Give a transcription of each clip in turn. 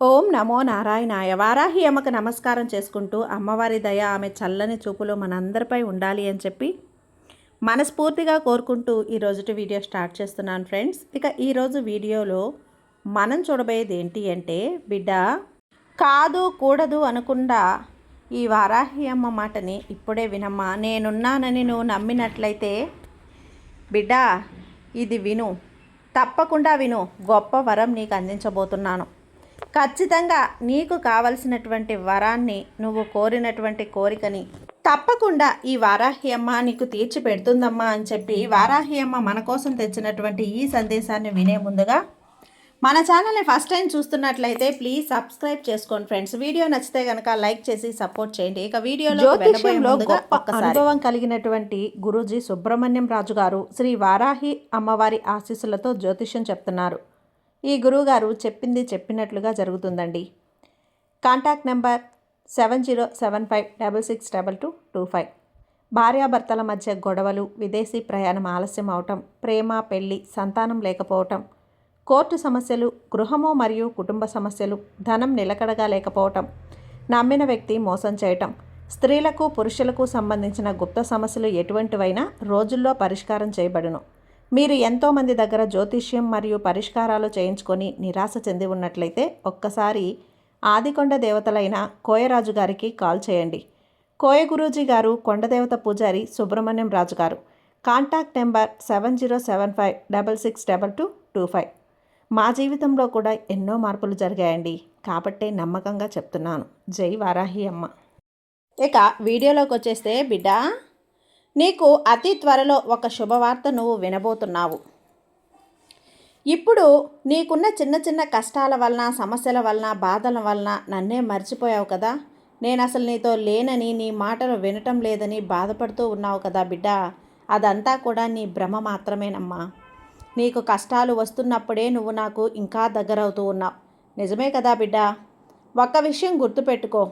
ఓం నమో నారాయణాయ. వారాహి అమ్మకు నమస్కారం చేసుకుంటూ అమ్మవారి దయ ఆమె చల్లని చూపులు మనందరిపై ఉండాలి అని చెప్పి మనస్ఫూర్తిగా కోరుకుంటూ ఈరోజుటి వీడియో స్టార్ట్ చేస్తున్నాను ఫ్రెండ్స్. ఇక ఈరోజు వీడియోలో మనం చూడబోయేది ఏంటి అంటే, బిడ్డ కాదు కూడదు అనకుండా ఈ వారాహి అమ్మ మాటని ఇప్పుడే వినమ్మా. నేనున్నానని నువ్వు నమ్మినట్లయితే బిడ్డ ఇది విను, తప్పకుండా విను. గొప్ప వరం నీకు అందించబోతున్నాను. ఖచ్చితంగా నీకు కావలసినటువంటి వరాన్ని, నువ్వు కోరినటువంటి కోరికని తప్పకుండా ఈ వారాహి అమ్మ నీకు తీర్చి పెడుతుందమ్మా అని చెప్పి వారాహి అమ్మ మన కోసం తెచ్చినటువంటి ఈ సందేశాన్ని వినే ముందుగా మన ఛానల్ని ఫస్ట్ టైం చూస్తున్నట్లయితే ప్లీజ్ సబ్స్క్రైబ్ చేసుకోండి ఫ్రెండ్స్. వీడియో నచ్చితే కనుక లైక్ చేసి సపోర్ట్ చేయండి. ఇక వీడియోలో గొప్ప అనుభవం కలిగినటువంటి గురూజీ సుబ్రహ్మణ్యం రాజు గారు శ్రీ వారాహి అమ్మవారి ఆశీస్సులతో జ్యోతిష్యం చెప్తున్నారు. ఈ గురువుగారు చెప్పింది చెప్పినట్లుగా జరుగుతుందండి. Contact number 7075662225. భార్యాభర్తల మధ్య గొడవలు, విదేశీ ప్రయాణం ఆలస్యం అవటం, ప్రేమ పెళ్లి, సంతానం లేకపోవటం, కోర్టు సమస్యలు, గృహము మరియు కుటుంబ సమస్యలు, ధనం నిలకడగా లేకపోవటం, నమ్మిన వ్యక్తి మోసం చేయటం, స్త్రీలకు పురుషులకు సంబంధించిన గుప్త సమస్యలు ఎటువంటివైనా రోజుల్లో పరిష్కారం చేయబడును. మీరు ఎంతోమంది దగ్గర జ్యోతిష్యం మరియు పరిష్కారాలు చేయించుకొని నిరాశ చెంది ఉన్నట్లయితే ఒక్కసారి ఆదికొండ దేవతలైన కోయరాజు గారికి కాల్ చేయండి. కోయ గురూజీ గారు కొండదేవత పూజారి సుబ్రహ్మణ్యం రాజు గారు. Contact number 7075662225. మా జీవితంలో కూడా ఎన్నో మార్పులు జరిగాయండి, కాబట్టే నమ్మకంగా చెప్తున్నాను. జై వారాహి అమ్మ. ఇక వీడియోలోకి వచ్చేస్తే, బిడ్డ నీకు అతి త్వరలో ఒక శుభవార్త నువ్వు వినబోతున్నావు. ఇప్పుడు నీకున్న చిన్న చిన్న కష్టాల వలన, సమస్యల వలన, బాధల వలన నన్నే మర్చిపోయావు కదా. నేను అసలు నీతో లేనని, నీ మాటలు వినటం లేదని బాధపడుతూ ఉన్నావు కదా బిడ్డ. అదంతా కూడా నీ భ్రమ మాత్రమేనమ్మా. నీకు కష్టాలు వస్తున్నప్పుడే నువ్వు నాకు ఇంకా దగ్గరవుతూ ఉన్నావు. నిజమే కదా బిడ్డ. ఒక్క విషయం గుర్తుపెట్టుకో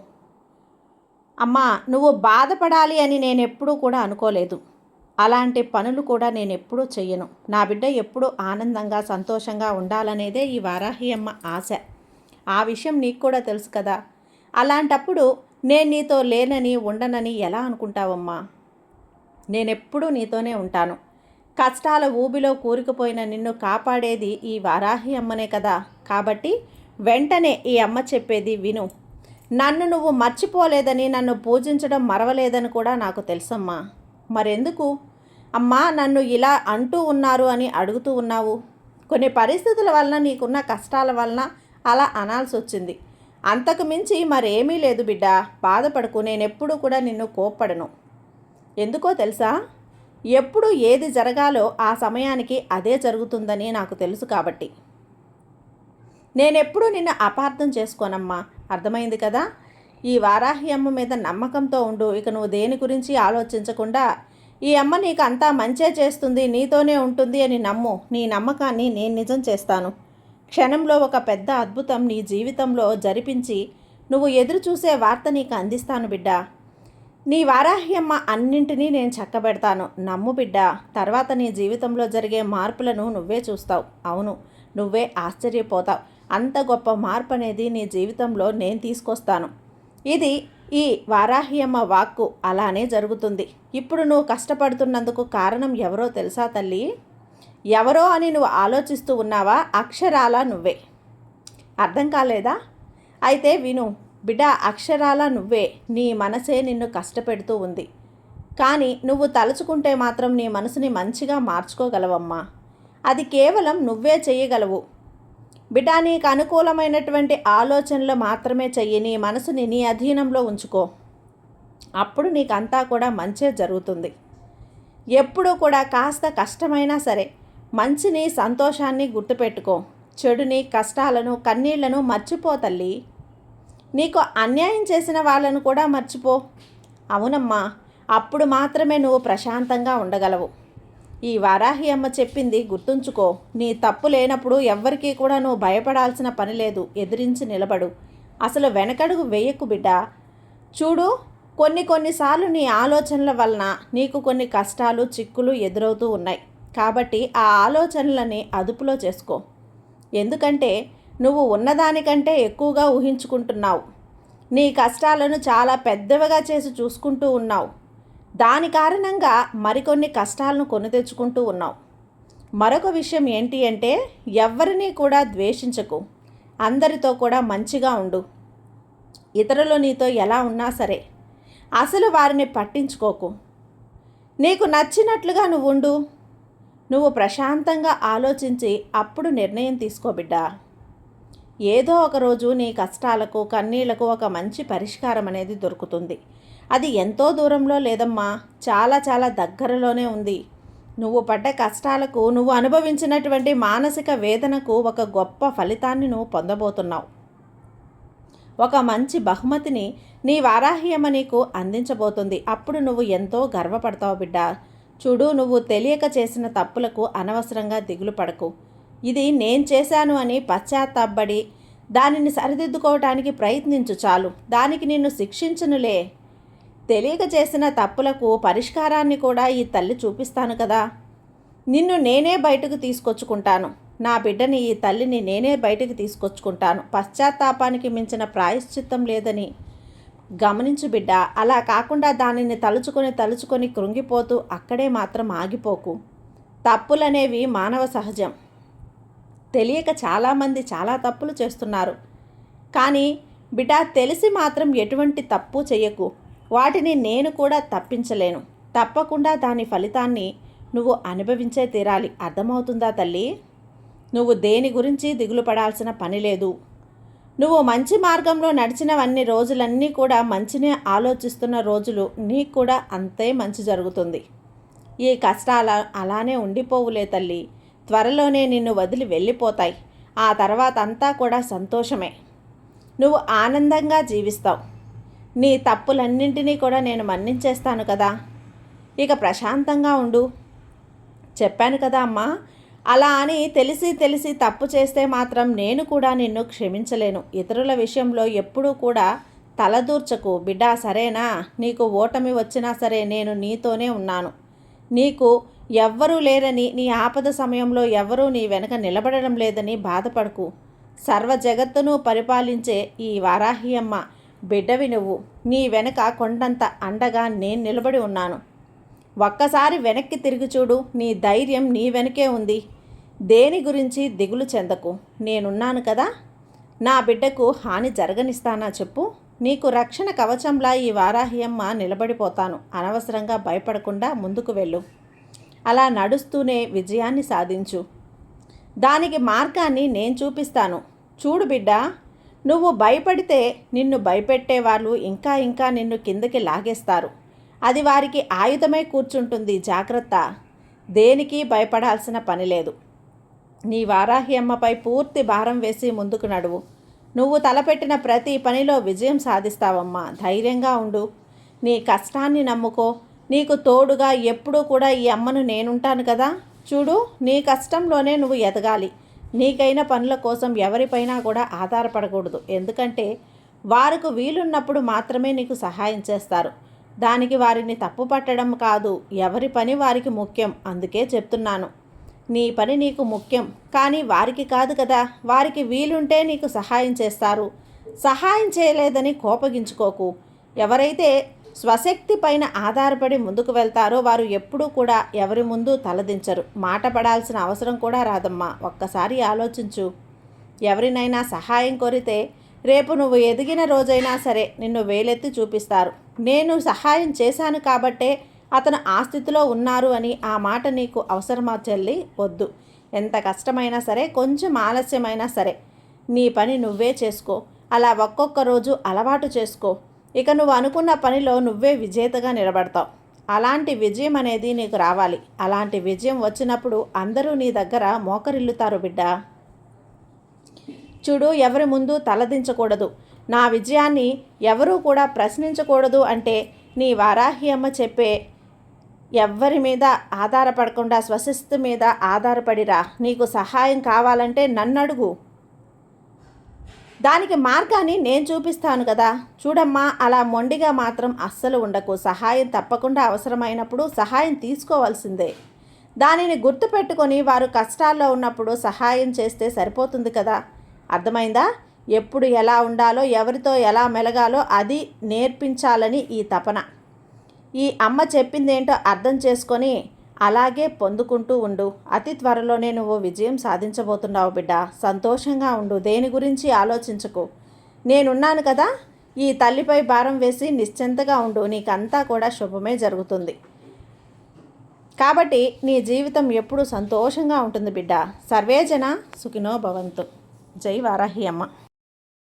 అమ్మా, నువ్వు బాధపడాలి అని నేను ఎప్పుడూ కూడా అనుకోలేదు. అలాంటి పనులు కూడా నేను ఎప్పుడూ చెయ్యను. నా బిడ్డ ఎప్పుడూ ఆనందంగా సంతోషంగా ఉండాలనేదే ఈ వారాహి అమ్మ ఆశ. ఆ విషయం నీకు కూడా తెలుసు కదా. అలాంటప్పుడు నేను నీతో లేనని, ఉండనని ఎలా అనుకుంటావమ్మా? నేనెప్పుడూ నీతోనే ఉంటాను. కష్టాల ఊబిలో కూరుకుపోయిన నిన్ను కాపాడేది ఈ వారాహి అమ్మనే కదా. కాబట్టి వెంటనే ఈ అమ్మ చెప్పేది విను. నన్ను నువ్వు మర్చిపోలేదని, నన్ను పూజించడం మరవలేదని కూడా నాకు తెలుసమ్మా. మరెందుకు అమ్మా నన్ను ఇలా అంటూ ఉన్నారు అని అడుగుతూ ఉన్నావు? కొన్ని పరిస్థితుల వలన, నీకున్న కష్టాల వలన అలా అనాల్సి వచ్చింది. అంతకు మించి మరేమీ లేదు బిడ్డ. బాధపడకు. నేనెప్పుడూ కూడా నిన్ను కోప్పడను. ఎందుకో తెలుసా? ఎప్పుడు ఏది జరగాలో ఆ సమయానికి అదే జరుగుతుందని నాకు తెలుసు కాబట్టి. నేనెప్పుడూ నిన్ను అపార్థం చేసుకోనమ్మా. అర్థమైంది కదా. ఈ వారాహి అమ్మ మీద నమ్మకంతో ఉండు. ఇక నువ్వు దేని గురించి ఆలోచించకుండా ఈ అమ్మ నీకు అంతా మంచే చేస్తుంది, నీతోనే ఉంటుంది అని నమ్ము. నీ నమ్మకాన్ని నేను నిజం చేస్తాను. క్షణంలో ఒక పెద్ద అద్భుతం నీ జీవితంలో జరిపించి నువ్వు ఎదురు చూసే వార్త నీకు అందిస్తాను బిడ్డ. నీ వారాహి అమ్మ అన్నింటినీ నేను చక్కబెడతాను. నమ్ము బిడ్డ. తర్వాత నీ జీవితంలో జరిగే మార్పులను నువ్వే చూస్తావు. అవును, నువ్వే ఆశ్చర్యపోతావు. అంత గొప్ప మార్పు అనేది నీ జీవితంలో నేను తీసుకొస్తాను. ఇది ఈ వారాహి అమ్మ వాక్కు. అలానే జరుగుతుంది. ఇప్పుడు నువ్వు కష్టపడుతున్నందుకు కారణం ఎవరో తెలుసా తల్లి? ఎవరో అని నువ్వు ఆలోచిస్తూ ఉన్నావా? అక్షరాల నువ్వే. అర్థం కాలేదా? అయితే విను బిడ్డ. అక్షరాల నువ్వే. నీ మనసే నిన్ను కష్టపెడుతూ ఉంది. కానీ నువ్వు తలుచుకుంటే మాత్రం నీ మనసుని మంచిగా మార్చుకోగలవమ్మా. అది కేవలం నువ్వే చేయగలవు బిడ్డ. నీకు అనుకూలమైనటువంటి ఆలోచనలు మాత్రమే చెయ్యి. నీ మనసుని నీ అధీనంలో ఉంచుకో. అప్పుడు నీకంతా కూడా మంచే జరుగుతుంది. ఎప్పుడూ కూడా కాస్త కష్టమైనా సరే మంచిని, సంతోషాన్ని గుర్తుపెట్టుకో. చెడుని, కష్టాలను, కన్నీళ్లను మర్చిపో తల్లి. నీకు అన్యాయం చేసిన వాళ్ళను కూడా మర్చిపో. అవునమ్మా, అప్పుడు మాత్రమే నువ్వు ప్రశాంతంగా ఉండగలవు. ఈ వారాహి అమ్మ చెప్పింది గుర్తుంచుకో. నీ తప్పు లేనప్పుడు ఎవ్వరికీ కూడా నువ్వు భయపడాల్సిన పని లేదు. ఎదిరించి నిలబడు. అసలు వెనకడుగు వేయకు బిడ్డ. చూడు, కొన్నిసార్లు నీ ఆలోచనల వలన నీకు కొన్ని కష్టాలు, చిక్కులు ఎదురవుతూ ఉన్నాయి. కాబట్టి ఆ ఆలోచనలని అదుపులో చేసుకో. ఎందుకంటే నువ్వు ఉన్నదానికంటే ఎక్కువగా ఊహించుకుంటున్నావు. నీ కష్టాలను చాలా పెద్దవిగా చేసి చూసుకుంటూ ఉన్నావు. దాని కారణంగా మరికొన్ని కష్టాలను కొని తెచ్చుకుంటూ ఉన్నావు. మరొక విషయం ఏంటి అంటే, ఎవ్వరినీ కూడా ద్వేషించకు. అందరితో కూడా మంచిగా ఉండు. ఇతరులు నీతో ఎలా ఉన్నా సరే అసలు వారిని పట్టించుకోకు. నీకు నచ్చినట్లుగా నువ్వు ఉండు. నువ్వు ప్రశాంతంగా ఆలోచించి అప్పుడు నిర్ణయం తీసుకో బిడ్డా. ఏదో ఒకరోజు నీ కష్టాలకు కన్నీళ్లకు ఒక మంచి పరిష్కారం అనేది దొరుకుతుంది. అది ఎంతో దూరంలో లేదమ్మా, చాలా చాలా దగ్గరలోనే ఉంది. నువ్వు పడ్డ కష్టాలకు, నువ్వు అనుభవించినటువంటి మానసిక వేదనకు ఒక గొప్ప ఫలితాన్ని నువ్వు పొందబోతున్నావు. ఒక మంచి బహుమతిని నీ వారాహ్యమ నీకు అందించబోతుంది. అప్పుడు నువ్వు ఎంతో గర్వపడతావు బిడ్డా. చూడు, నువ్వు తెలియక చేసిన తప్పులకు అనవసరంగా దిగులు పడకు. ఇది నేను చేశాను అని పశ్చాత్తాపడి దానిని సరిదిద్దుకోవటానికి ప్రయత్నించు చాలు. దానికి నిన్ను శిక్షించనులే. తెలియక చేసిన తప్పులకు పరిష్కారాన్ని కూడా ఈ తల్లి చూపిస్తాను కదా. నిన్ను నేనే బయటకు తీసుకొచ్చుకుంటాను. నా బిడ్డని, ఈ తల్లిని నేనే బయటకు తీసుకొచ్చుకుంటాను. పశ్చాత్తాపానికి మించిన ప్రాయశ్చిత్తం లేదని గమనించు బిడ్డ. అలా కాకుండా దానిని తలుచుకొని కృంగిపోతూ అక్కడే మాత్రం ఆగిపోకు. తప్పులనేవి మానవ సహజం. తెలియక చాలామంది చాలా తప్పులు చేస్తున్నారు. కానీ బిడ్డ, తెలిసి మాత్రం ఎటువంటి తప్పు చేయకు. వాటిని నేను కూడా తప్పించలేను. తప్పకుండా దాని ఫలితాన్ని నువ్వు అనుభవించే తీరాలి. అర్థమవుతుందా తల్లి? నువ్వు దేని గురించి దిగులు పడాల్సిన పని లేదు. నువ్వు మంచి మార్గంలో నడిచినవన్నీ రోజులన్నీ కూడా మంచినే ఆలోచిస్తున్న రోజులు నీకు కూడా అంతే మంచి జరుగుతుంది. ఈ కష్టాలు అలానే ఉండిపోవులే తల్లి. త్వరలోనే నిన్ను వదిలి వెళ్ళిపోతాయి. ఆ తర్వాత అంతా కూడా సంతోషమే. నువ్వు ఆనందంగా జీవిస్తావు. నీ తప్పులన్నింటినీ కూడా నేను మన్నించేస్తాను కదా. ఇక ప్రశాంతంగా ఉండు. చెప్పాను కదా అమ్మా. అలా అని తెలిసి తప్పు చేస్తే మాత్రం నేను కూడా నిన్ను క్షమించలేను. ఇతరుల విషయంలో ఎప్పుడూ కూడా తలదూర్చకు బిడ్డా, సరేనా? నీకు ఓటమి వచ్చినా సరే నేను నీతోనే ఉన్నాను. నీకు ఎవ్వరూ లేరని, నీ ఆపద సమయంలో ఎవ్వరూ నీ వెనక నిలబడడం లేదని బాధపడకు. సర్వ జగత్తును పరిపాలించే ఈ వారాహి అమ్మ బిడ్డవి నువ్వు. నీ వెనక కొండంత అండగా నేను నిలబడి ఉన్నాను. ఒక్కసారి వెనక్కి తిరిగి చూడు. నీ ధైర్యం నీ వెనకే ఉంది. దేని గురించి దిగులు చెందకు. నేనున్నాను కదా. నా బిడ్డకు హాని జరగనిస్తానా చెప్పు? నీకు రక్షణ కవచంలా ఈ వారాహి అమ్మ నిలబడిపోతాను. అనవసరంగా భయపడకుండా ముందుకు వెళ్ళు. అలా నడుస్తూనే విజయాన్ని సాధించు. దానికి మార్గాన్ని నేను చూపిస్తాను. చూడు బిడ్డా, నువ్వు భయపడితే నిన్ను భయపెట్టే వాళ్ళు ఇంకా నిన్ను కిందకి లాగేస్తారు. అది వారికి ఆయుధమై కూర్చుంటుంది. జాగ్రత్త. దేనికి భయపడాల్సిన పని లేదు. నీ వారాహి అమ్మపై పూర్తి భారం వేసి ముందుకు నడువు. నువ్వు తలపెట్టిన ప్రతి పనిలో విజయం సాధిస్తావమ్మా. ధైర్యంగా ఉండు. నీ కష్టాన్ని నమ్ముకో. నీకు తోడుగా ఎప్పుడూ కూడా ఈ అమ్మను నేనుంటాను కదా. చూడు, నీ కష్టంలోనే నువ్వు ఎదగాలి. నీకైన పనుల కోసం ఎవరిపైనా కూడా ఆధారపడకూడదు. ఎందుకంటే వారికి వీలున్నప్పుడు మాత్రమే నీకు సహాయం చేస్తారు. దానికి వారిని తప్పు పట్టడం కాదు. ఎవరి పని వారికి ముఖ్యం. అందుకే చెప్తున్నాను, నీ పని నీకు ముఖ్యం, కానీ వారికి కాదు కదా. వారికి వీలుంటే నీకు సహాయం చేస్తారు. సహాయం చేయలేదని కోపగించుకోకు. ఎవరైతే స్వశక్తి పైన ఆధారపడి ముందుకు వెళ్తారో వారు ఎప్పుడూ కూడా ఎవరి ముందు తలదించరు. మాట పడాల్సిన అవసరం కూడా రాదమ్మా. ఒక్కసారి ఆలోచించు. ఎవరినైనా సహాయం కోరితే రేపు నువ్వు ఎదిగిన రోజైనా సరే నిన్ను వేలెత్తి చూపిస్తారు. నేను సహాయం చేశాను కాబట్టే అతను ఆ స్థితిలో ఉన్నారు అని ఆ మాట నీకు అవసరమా చెల్లి? వద్దు. ఎంత కష్టమైనా సరే, కొంచెం ఆలస్యమైనా సరే నీ పని నువ్వే చేసుకో. అలా ఒక్కొక్క రోజు అలవాటు చేసుకో. ఇక నువ్వు అనుకున్న పనిలో నువ్వే విజేతగా నిలబడతావు. అలాంటి విజయం అనేది నీకు రావాలి. అలాంటి విజయం వచ్చినప్పుడు అందరూ నీ దగ్గర మోకరిల్లుతారు బిడ్డా. చూడు, ఎవరి ముందు తలదించకూడదు. నా విజయాన్ని ఎవరూ కూడా ప్రశ్నించకూడదు అంటే నీ వారాహి అమ్మ చెప్పే ఎవ్వరి మీద ఆధారపడకుండా స్వశక్తి మీద ఆధారపడిరా. నీకు సహాయం కావాలంటే నన్ను అడుగు. దానికి మార్గాన్ని నేను చూపిస్తాను కదా. చూడమ్మా, అలా మొండిగా మాత్రం అస్సలు ఉండకు. సహాయం తప్పకుండా అవసరమైనప్పుడు సహాయం తీసుకోవాల్సిందే. దానిని గుర్తుపెట్టుకొని వారు కష్టాల్లో ఉన్నప్పుడు సహాయం చేస్తే సరిపోతుంది కదా. అర్థమైందా? ఎప్పుడు ఎలా ఉండాలో, ఎవరితో ఎలా మెలగాలో అది నేర్పించాలని ఈ తపన. ఈ అమ్మ చెప్పిందేంటో అర్థం చేసుకొని అలాగే పొందుకుంటూ ఉండు. అతి త్వరలోనే నువ్వు విజయం సాధించబోతున్నావు బిడ్డ. సంతోషంగా ఉండు, దేని గురించి ఆలోచించకు. నేనున్నాను కదా, ఈ తల్లిపై భారం వేసి నిశ్చింతగా ఉండు, నీకంతా కూడా శుభమే జరుగుతుంది. కాబట్టి నీ జీవితం ఎప్పుడూ సంతోషంగా ఉంటుంది బిడ్డ. సర్వేజన సుఖినో భవంతు. జై వారాహి అమ్మ.